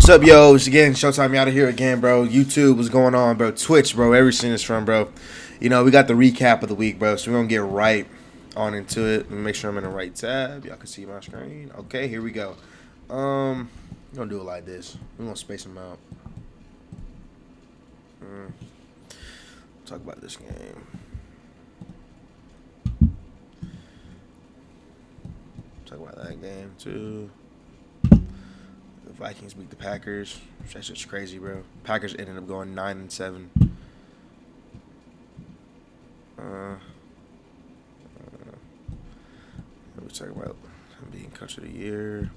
What's up, yo? It's again Showtime. You out of here again, bro. YouTube, what's going on, bro? Twitch, bro. Everything is from, bro. You know, we got the recap of the week, bro. So we're gonna get right on into it. Let me make sure I'm in the right tab. Y'all can see my screen. Okay, here we go. We're gonna do it like this. We're gonna space them out. Talk about this game. Talk about that game too. The Vikings beat the Packers. That's just crazy, bro. Packers ended up going 9-7. We're talking about him being coach of the year.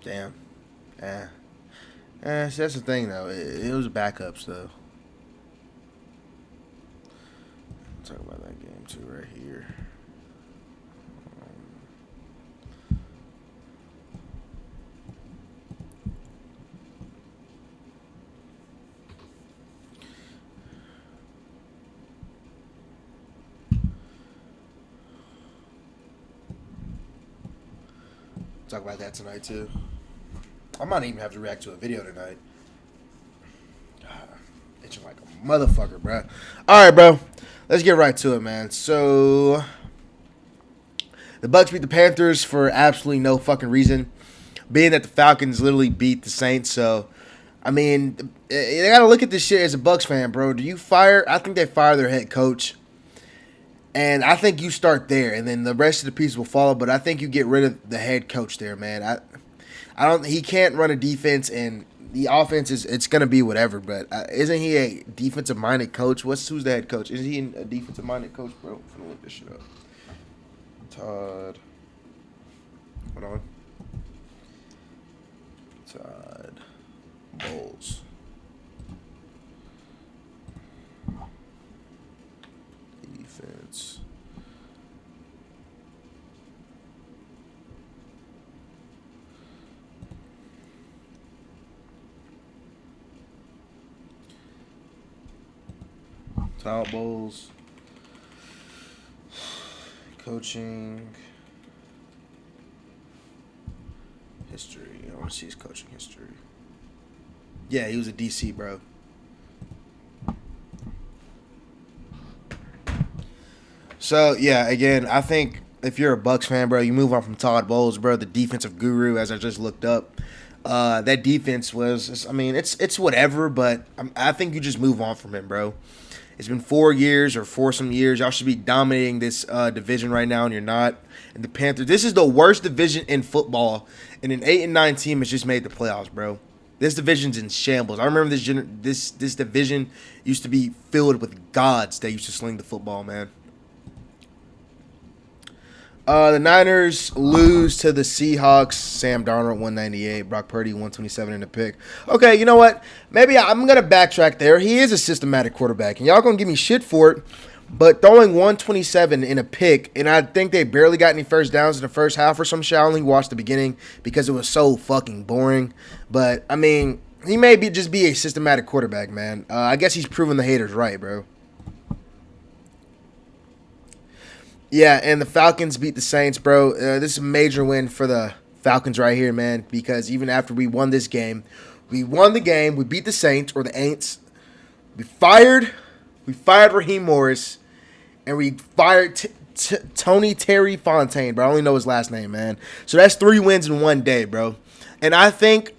Damn. See, that's the thing, though. It was backups, though. Talk about that game too, right here. Talk about that tonight too. I might even have to react to a video tonight. Itching like a motherfucker, bro. All right, bro. Let's get right to it, man. So, the Bucks beat the Panthers for absolutely no fucking reason. Being that the Falcons literally beat the Saints, so I mean, they gotta look at this shit as a Bucks fan, bro. Do you fire? I think they fire their head coach, and I think you start there, and then the rest of the pieces will follow. But I think you get rid of the head coach there, man. I don't. He can't run a defense, and the offense it's gonna be whatever. But isn't he a defensive minded coach? Who's the head coach? Is he a defensive minded coach, bro? I'm gonna look this shit up. Todd. Hold on. Todd Bowles. Defense. Todd Bowles. Coaching history. I want to see his coaching history. Yeah, he was a DC, bro. So, yeah, again, I think if you're a Bucks fan, bro, you move on from Todd Bowles, bro, the defensive guru, as I just looked up. That defense was, I mean, it's whatever, but I think you just move on from him, bro. It's been 4 years or 4-some years. Y'all should be dominating this division right now, and you're not. And the Panthers, this is the worst division in football, and an 8-9 team has just made the playoffs, bro. This division's in shambles. I remember this division used to be filled with gods that used to sling the football, man. The Niners lose to the Seahawks. Sam Darnold, 198. Brock Purdy, 127 in the pick. Okay, you know what? Maybe I'm going to backtrack there. He is a systematic quarterback, and y'all going to give me shit for it. But throwing 127 in a pick, and I think they barely got any first downs in the first half or some shit. I only watched the beginning because it was so fucking boring. But, I mean, he may just be a systematic quarterback, man. I guess he's proven the haters right, bro. Yeah, and the Falcons beat the Saints, bro. This is a major win for the Falcons right here, man, because even after we won this game, we won the game, we beat the Saints, or the Aints. We fired Raheem Morris, and we fired Tony Terry Fontaine, bro. I only know his last name, man. So that's 3 wins in one day, bro. And I think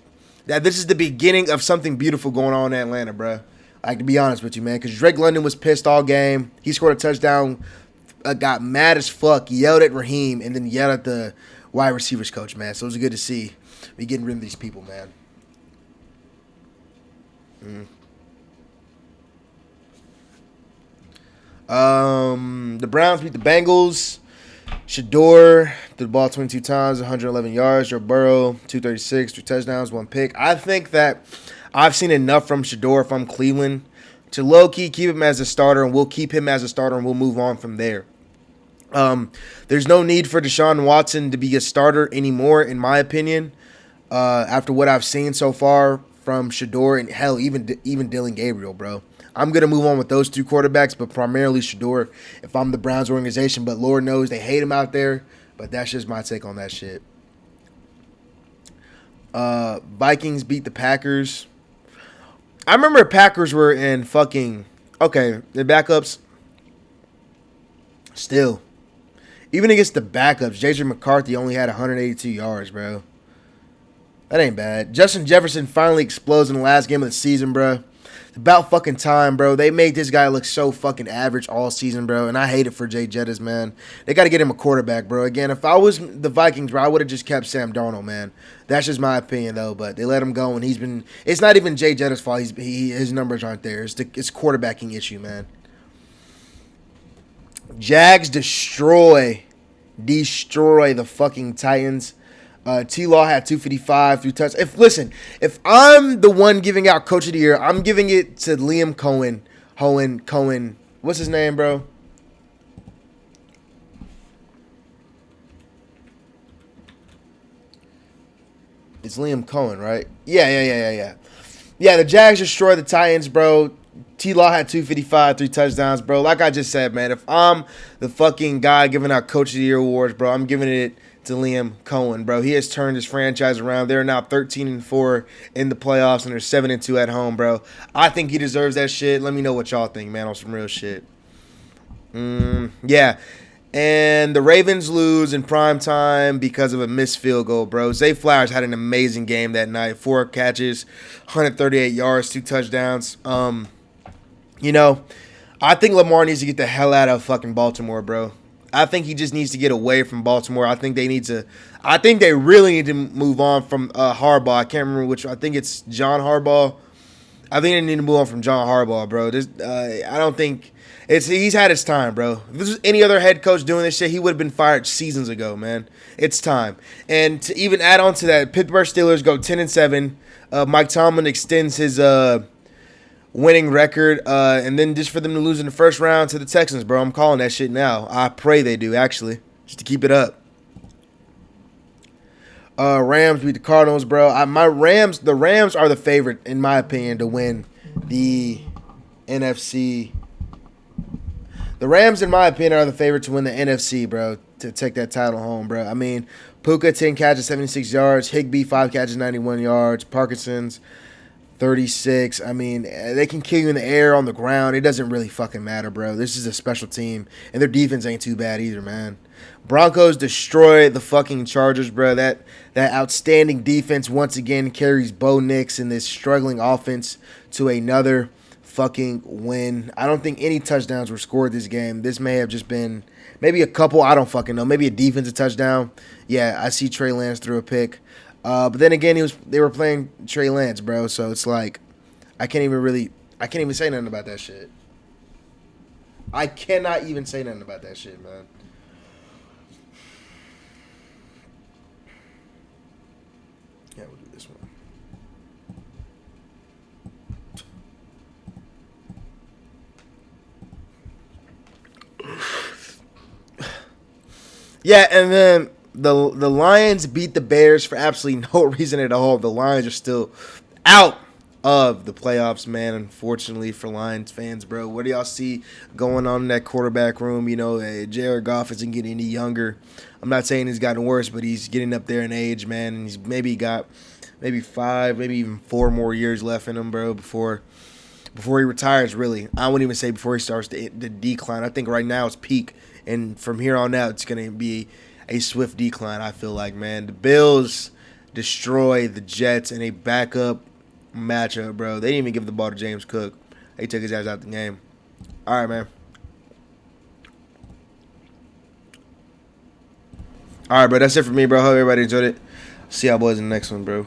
that this is the beginning of something beautiful going on in Atlanta, bro. Like, to be honest with you, man, because Drake London was pissed all game. He scored a touchdown. Got mad as fuck, yelled at Raheem, and then yelled at the wide receivers coach, man. So it was good to see me getting rid of these people, man. The Browns beat the Bengals. Shador threw the ball 22 times, 111 yards. Joe Burrow, 236, 3 touchdowns, 1 pick. I think that I've seen enough from Shador if I'm Cleveland to low-key keep him as a starter, and we'll keep him as a starter, and we'll move on from there. There's no need for Deshaun Watson to be a starter anymore, in my opinion. After what I've seen so far from Shador and hell, even Dylan Gabriel, bro. I'm going to move on with those two quarterbacks, but primarily Shador if I'm the Browns organization. But Lord knows they hate him out there. But that's just my take on that shit. Vikings beat the Packers. I remember Packers were in fucking... Okay, the backups. Still. Even against the backups, J.J. McCarthy only had 182 yards, bro. That ain't bad. Justin Jefferson finally explodes in the last game of the season, bro. It's about fucking time, bro. They made this guy look so fucking average all season, bro. And I hate it for Jay Jettis, man. They got to get him a quarterback, bro. Again, if I was the Vikings, bro, I would have just kept Sam Darnold, man. That's just my opinion, though. But they let him go, and he's been... It's not even Jay Jettis' fault. His numbers aren't there. It's quarterbacking issue, man. Jags destroy the fucking Titans. T-Law had 255 through touch. If I'm the one giving out Coach of the Year, I'm giving it to Liam Cohen. What's his name, bro? It's Liam Cohen, right? Yeah. Yeah, the Jags destroyed the Titans, bro. T-Law had 255, 3 touchdowns, bro. Like I just said, man, if I'm the fucking guy giving out Coach of the Year awards, bro, I'm giving it to Liam Cohen, bro. He has turned his franchise around. They're now 13-4 in the playoffs, and they're 7-2 at home, bro. I think he deserves that shit. Let me know what y'all think, man, on some real shit. Yeah. And the Ravens lose in prime time because of a missed field goal, bro. Zay Flowers had an amazing game that night. 4 catches, 138 yards, 2 touchdowns. You know, I think Lamar needs to get the hell out of fucking Baltimore, bro. I think he just needs to get away from Baltimore. I think they really need to move on from Harbaugh. I can't remember which. I think it's John Harbaugh. I think they need to move on from John Harbaugh, bro. I don't think he's had his time, bro. If this was any other head coach doing this shit, he would have been fired seasons ago, man. It's time. And to even add on to that, Pittsburgh Steelers go 10-7. Mike Tomlin extends his winning record, and then just for them to lose in the first round to the Texans, bro. I'm calling that shit now. I pray they do, actually, just to keep it up. Rams beat the Cardinals, bro. The Rams are the favorite, in my opinion, to win the NFC. The Rams, in my opinion, are the favorite to win the NFC, bro, to take that title home, bro. I mean, Puka, 10 catches, 76 yards. Higbee, 5 catches, 91 yards. Parkinson's, 36. I mean, they can kill you in the air, on the ground. It doesn't really fucking matter, bro. This is a special team, and their defense ain't too bad either, man. Broncos destroy the fucking Chargers, bro. That outstanding defense once again carries Bo Nix and this struggling offense to another fucking win. I don't think any touchdowns were scored this game. This may have just been maybe a couple. I don't fucking know. Maybe a defensive touchdown. Yeah, I see Trey Lance threw a pick. But then again, they were playing Trey Lance, bro. So it's like I can't even say nothing about that shit. I cannot even say nothing about that shit, man. Yeah, we'll do this one. Yeah, and then the Lions beat the Bears for absolutely no reason at all. The Lions are still out of the playoffs, man, unfortunately for Lions fans, bro. What do y'all see going on in that quarterback room? You know, Jared Goff isn't getting any younger. I'm not saying he's gotten worse, but he's getting up there in age, man, and he's maybe got 5, maybe even 4 more years left in him, bro, before he retires, really. I wouldn't even say before he starts the decline. I think right now it's peak, and from here on out it's going to be a swift decline, I feel like, man. The Bills destroy the Jets in a backup matchup, bro. They didn't even give the ball to James Cook. They took his ass out the game. All right, man. All right, bro. That's it for me, bro. Hope everybody enjoyed it. See y'all boys in the next one, bro.